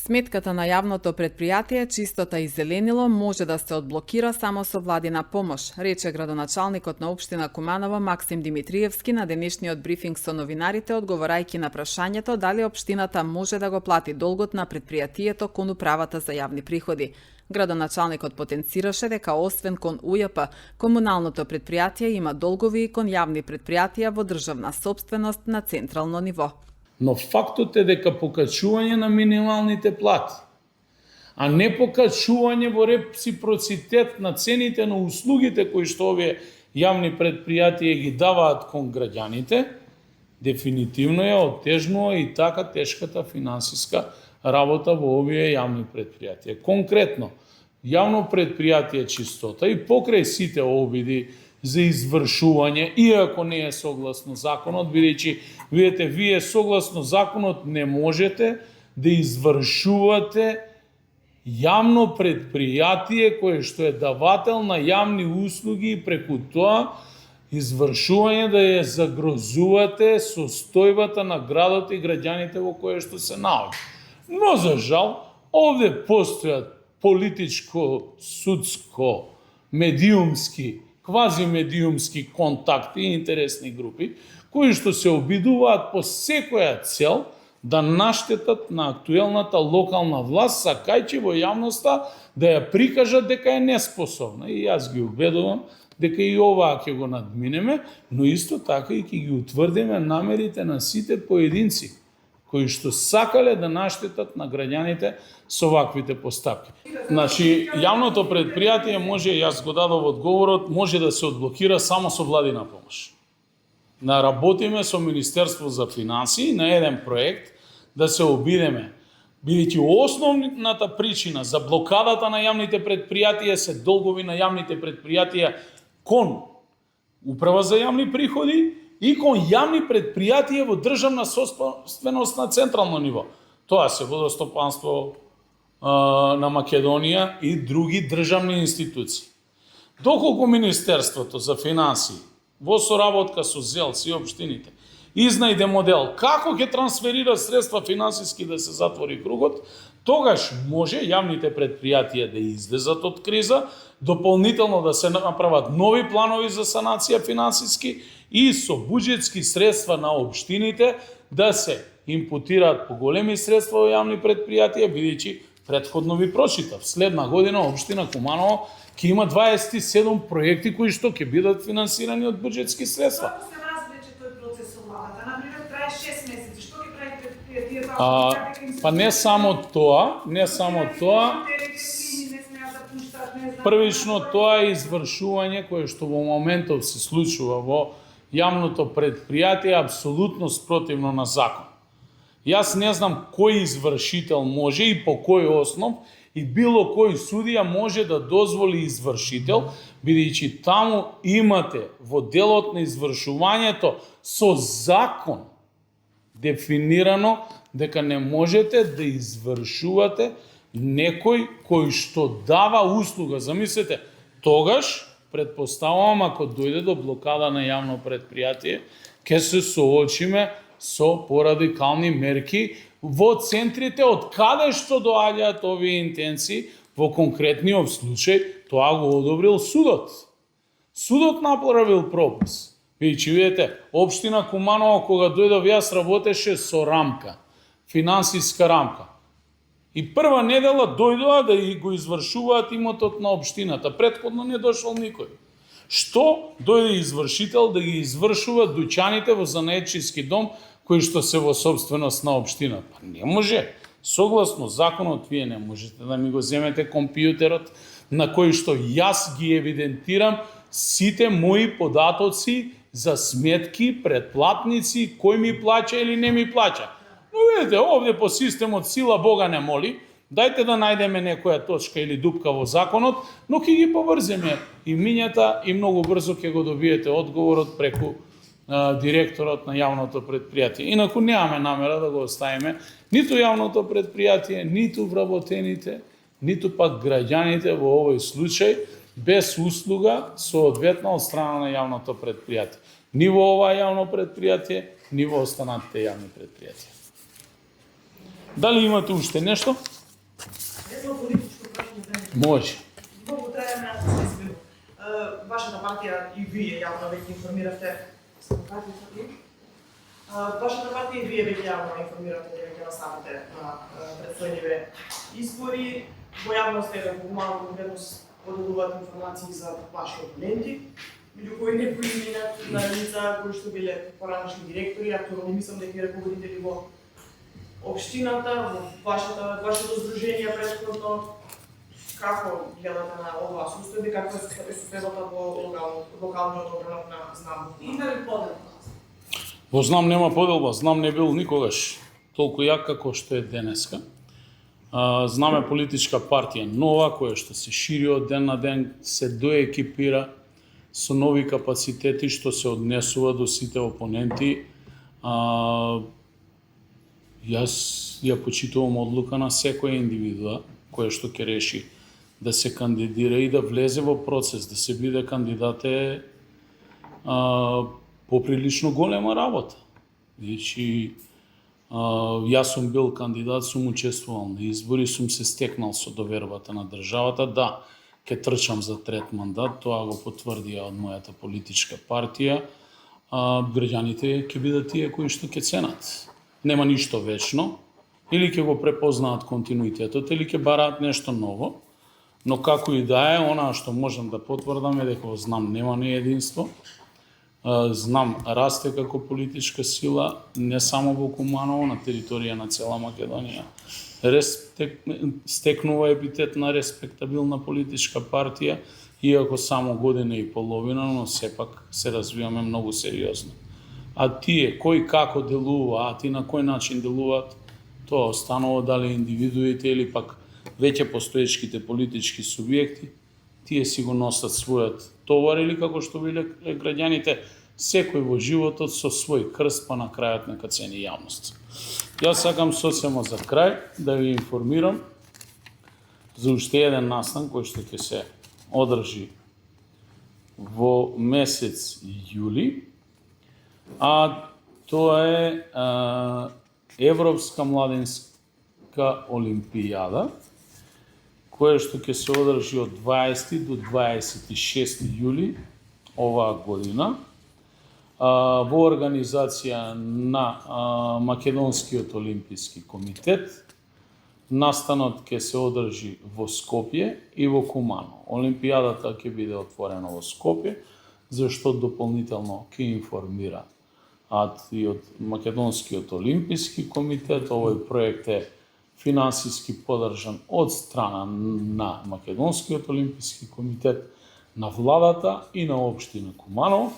Сметката на јавното предпријатие Чистота и зеленило може да се одблокира само со владина помош, рече градоначалникот на општина Куманово Максим Димитриевски на денешниот брифинг со новинарите, одговорајќи на прашањето дали општината може да го плати долгот на предпријатието кон управата за јавни приходи. Градоначалникот потенцираше дека освен кон УЈП, комуналното предпријатие има долгови и кон јавни предпријатија во државна сопственост на централно ниво. Но фактот е дека покачување на минималните плати, а не покачување во реципроцитет на цените на услугите кои што овие јавни предпријатија ги даваат кон граѓаните, дефинитивно ја оттежнува и така тешката финансиска работа во овие јавни предпријатија. Конкретно, јавно предпријатие Чистота и покрај сите обиди за извршување, иако не е согласно законот, бидејќи, видите, вие согласно законот не можете да извршувате јавно предпријатие кое што е давател на јавни услуги и преку тоа извршување да ја загрозувате состојбата на градот и граѓаните во кое што се наоѓа. Но за жал, овде постојат политичко, судско, медиумски, квазимедиумски контакти и интересни групи, кои што се обидуваат по секоја цел да наштетат на актуелната локална власт, сакајќи во јавноста да ја прикажат дека е неспособна. И јас ги убедувам дека и оваа ќе го надминеме, но исто така и ќе ги утврдиме намерите на сите поединци кои што сакале да наштетат на граѓаните со ваквите постапки. Значи, јавното предпријатие може, јас го дадов одговорот, може да се одблокира само со владина помош. Работиме со Министерство за финансии на еден проект да се обидеме, бидејќи основната причина за блокадата на јавните предпријатија се долгови на јавните предпријатија кон Управа за јавни приходи и кон јавни предпријатија во државна собственост на централно ниво. Тоа се Водостопанство на Македонија и други државни институции. Доколку Министерството за финансии во соработка со ЗЕЛС и општините изнајде модел како ќе трансферира средства финансиски да се затвори кругот, тогаш може јавните предпријатија да излезат од криза, дополнително да се направат нови планови за санација финансиски и со буџетски средства на општините да се импутираат поголеми средства во јавни предпријатија, бидејќи претходно ви прочитав. Следна година општина Куманово ќе има 27 проекти кои што ќе бидат финансирани од буџетски средства. Како се развлече тој процес со владата? Например, трае 6 месеци. Што ги прави предпријатието? Па не само тоа, првично тоа е извршување кое што во моментов се случува во јавното предпријатие апсолутно спротивно на закон. Јас не знам кој извршител може и по кој основ и било кој судија може да дозволи извршител, бидејќи таму имате во делот на извршувањето со закон дефинирано дека не можете да извршувате некој кој што дава услуга. Замислете, тогаш, предпоставувам, ако дојде до блокада на јавно предпријатие, ќе се соочиме со порадикални мерки во центрите од каде што доаѓаат овие интенции. Во конкретниот случај тоа го одобрил судот. Судот направил пропис. Видите, општина Куманово кога дојдов јас работеше со рамка, финансиска рамка. И прва недела дојдоа да го извршуваат имотот на општината. Претходно не дошол никој. Што дојде извршител да ги извршува дуќаните во занаетчиски дом кои што се во собственост на општина? Па не може. Согласно законот вие не можете да ми го земете компјутерот на кој што јас ги евидентирам сите мои податоци за сметки, претплатници, кој ми плаќа или не ми плаќа. Но видите, овде по системот сила Бога не моли, дајте да најдеме некоја точка или дупка во законот, но ќе ги поврземе имињата и многу брзо ќе го добиете одговорот преку директорот на јавното предпријатие. Инаку немаме намера да го оставиме ниту јавното предпријатие, ниту вработените, ниту пак граѓаните во овој случај без услуга соодветна од страна на јавното предпријатие. Ни во ова јавно предпријатие, ни во останатите јавни предпријатија. Дали имате уште нешто? Едно политичко прашање. Може. Многу трајаме на се. Вашата партија и вие јавно веќе информиравте. Вашата партија и вие веќе јавно информиравте дека ќе наставите на предстојниве избори. Во јавност во малку конкретно поделуваат информации за ваши опоненти, меѓу кои некои имена на лица кои што биле поранешни директори, актуелни мислам дека и раководители во општината, во вашето здружение претходно. Како гледате на оваа состојба, како е состојбата во локалниот орган на ЗНАМ? Има ли поделба? Во ЗНАМ нема поделба, ЗНАМ не бил никогаш толку јак како што е денеска. ЗНАМ е политичка партија нова, која што се шири од ден на ден, се доекипира со нови капацитети што се однесува до сите опоненти. Јас ја почитувам одлука на секоја индивидуа која што ќе реши да се кандидира и да влезе во процес, да се биде кандидат е поприлично голема работа. Значи, јас сум бил кандидат, сум учествувал на избори, сум се стекнал со довербата на државата, да, ќе трчам за трет мандат, тоа го потврдија од мојата политичка партија. Граѓаните ќе бидат тие кои што ќе ценат. Нема ништо вечно, или ќе го препознаат континуитетот, или ќе бараат нешто ново, но како и да е, онаа што можам да потврдам е дека ЗНАМ нема неединство. ЗНАМ расте како политичка сила не само во Куманово, на територија на цела Македонија. Стекнува епитет на респектабилна политичка партија, иако само година и половина, но сепак се развиваме многу сериозно. А тие, кој како делува, ти на кој начин делуваат, тоа останува дали индивидуите или пак веќе постоечките политички субјекти, тие си го носат својот товар или како што биле граѓаните, секој во животот со свој крст, па на крајот нека цени јавност. Јас сакам сосема за крај да ви информирам за уште еден настан кој што ќе се одржи во месец јули, а тоа е Европска младинска олимпијада, која што ќе се одржи од 20 до 26 јули оваа година во организација на Македонскиот олимписки комитет. Настанот ќе се одржи во Скопје и во Куманово. Олимпијадата ќе биде отворена во Скопје, зашто дополнително ќе информира и од Македонскиот олимписки комитет. Овој проект е финансиски поддржан од страна на Македонскиот олимписки комитет, на владата и на општина Куманово.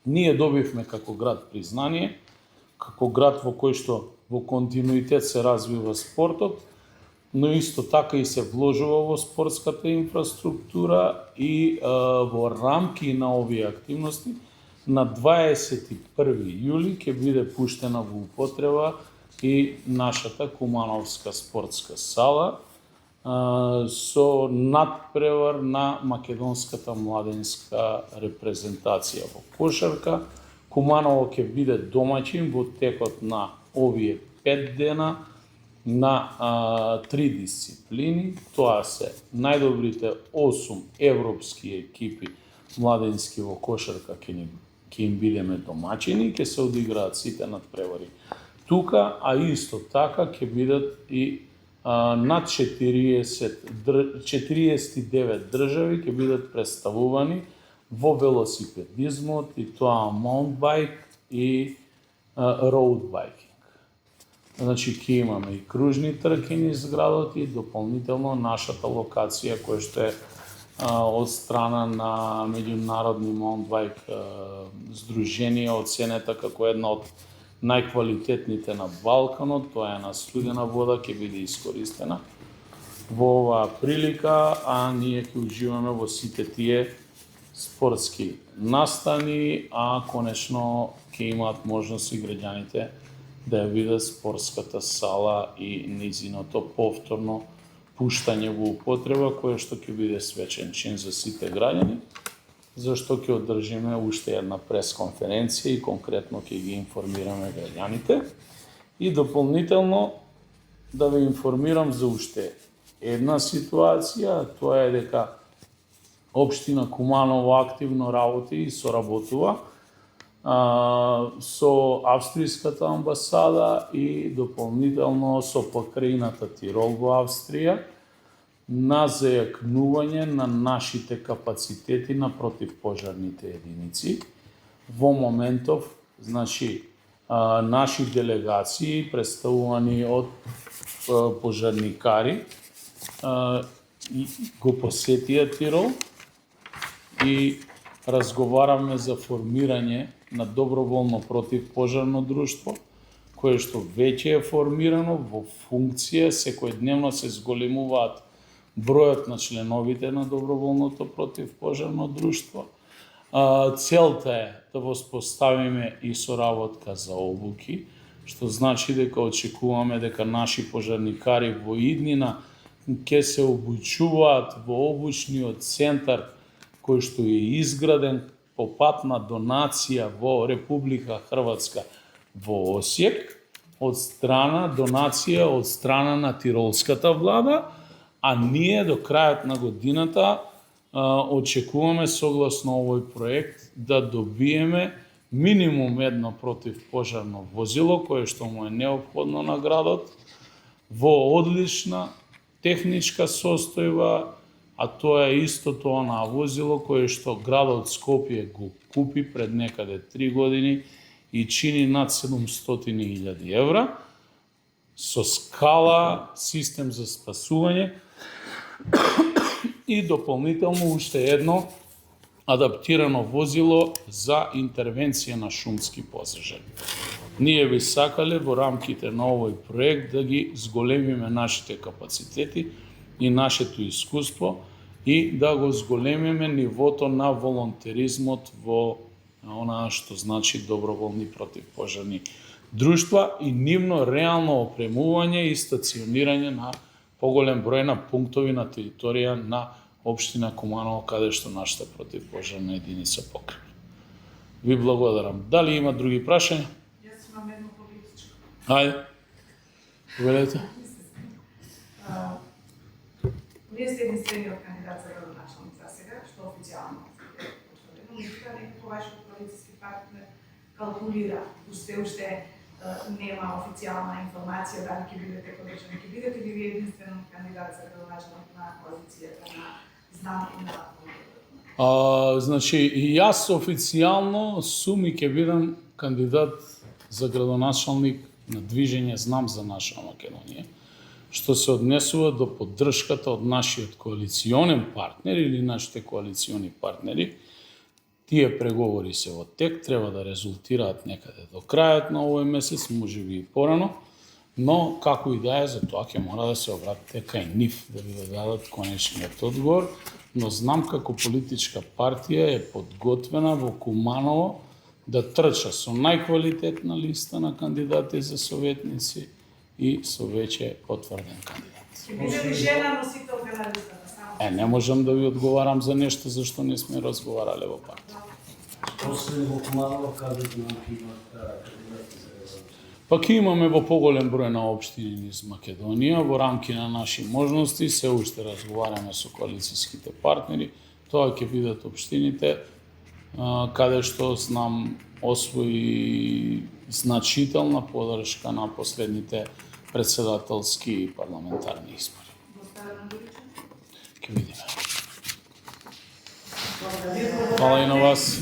Ние добивме како град признание, како град во кој што во континуитет се развива спортот, но исто така и се вложува во спортската инфраструктура и во рамки на овие активности. На 21 јули ќе биде пуштена во употреба и нашата Кумановска спортска сала со надпревар на македонската младинска репрезентација во кошарка. Куманово ќе биде домаќин во текот на овие 5 дена на 3 дисциплини. Тоа се најдобрите 8 европски екипи младински во кошарка ќе им бидеме домаќини, ќе се одиграат сите надпревари тука, а исто така ќе бидат и над 49 држави ќе бидат представувани во велосипедизмот, и тоа маунтбајк и роудбајкинг. Значи ќе имаме и кружни трки низ градот и дополнително нашата локација која што е од страна на меѓународни маунтбајк здруженија оценета како една од најквалитетните на Балканот. Тоа е на студена вода, ќе биде искористена во оваа прилика, а ние ќе уживаме во сите тие спортски настани, а конечно ќе имаат можност и граѓаните да ја видат спортската сала и низиното повторно пуштање во употреба, кое што ќе биде свечен чин за сите граѓани, зашто ќе одржиме уште една пресконференција и конкретно ќе ги информираме граѓаните. И дополнително да ве информирам за уште една ситуација, тоа е дека Општина Куманово активно работи и соработува со Австријската амбасада и дополнително со покрајината Тирол во Австрија на зајакнување на нашите капацитети на противпожарните единици. Во моментов, значи, наши делегации представувани од пожарникари го посетија Тирол и разговараме за формирање на доброволно противпожарно друштво, кое што веќе е формирано во функција, секојдневно се зголемуваат бројот на членовите на доброволното противпожарно друштво. Целта е да воспоставиме и соработка за обуки, што значи дека очекуваме дека наши пожарникари во иднина ќе се обучуваат во обучниот центар кој што е изграден по пат на донација во Република Хрватска во Осијек, донација од страна на тиролската влада, а ние до крајот на годината очекуваме согласно овој проект да добиеме минимум едно противпожарно возило кое што му е неопходно на градот во одлична техничка состојба, а тоа е истото онаа возило кое што градот Скопје го купи пред некаде 3 години и чини над 700.000 евра со скала, систем за спасување и дополнително уште едно адаптирано возило за интервенција на шумски пожари. Ние би сакале во рамките на овој проект да ги зголемиме нашите капацитети и нашето искуство и да го зголемиме нивото на волонтеризмот во онаа што значи доброволни противпожарни друштва и нивно реално опремување и стационирање на поголем број на пунктови на територија на Општина Куманово, каде што нашата противпожарна единица покрива. Ви благодарам. Дали има други прашања? Јас имам едно политичко. Ајде. Повелете. Вие сте единствениот кандидат за градоначалник за сега, што официјално е потврдено. Меѓутоа, некако вашиот коалициски партнер калкулира, уште нема официјална информација дали ќе бидете подржани, ќе бидете ли вие единствен кандидат за градоначалник на коалицијата на Знам и на Значи, и јас официјално сум и ќе бидам кандидат за градоначалник на движење Знам за наша Македонија, што се однесува до поддршката од нашиот коалиционен партнер или нашите коалициони партнери. Тие преговори се во тек, треба да резултираат некаде до крајот на овој месец, можеби и порано, но како и да е, за тоа ќе мора да се обратите кај нив, да ви дадат конечниот одговор, но знам како политичка партија е подготвена во Куманово да трча со најквалитетна листа на кандидати за советници и со веќе потврден кандидат. Ќе биде ли жена носителка на листата само? Не можам да ви одговарам за нешто за што не сме разговарале во партија. Освен во Куманово, кажете нам ќе имат кандидати за градоначалник? Па ќе имаме во поголем број на општини низ Македонија, во рамки на наши можности, се уште разговараме со коалицијските партнери, тоа ќе бидат општините каде што Знам освои значителна поддршка на последните претседателски и парламентарни избори. Ќе видиме. Фала и на вас.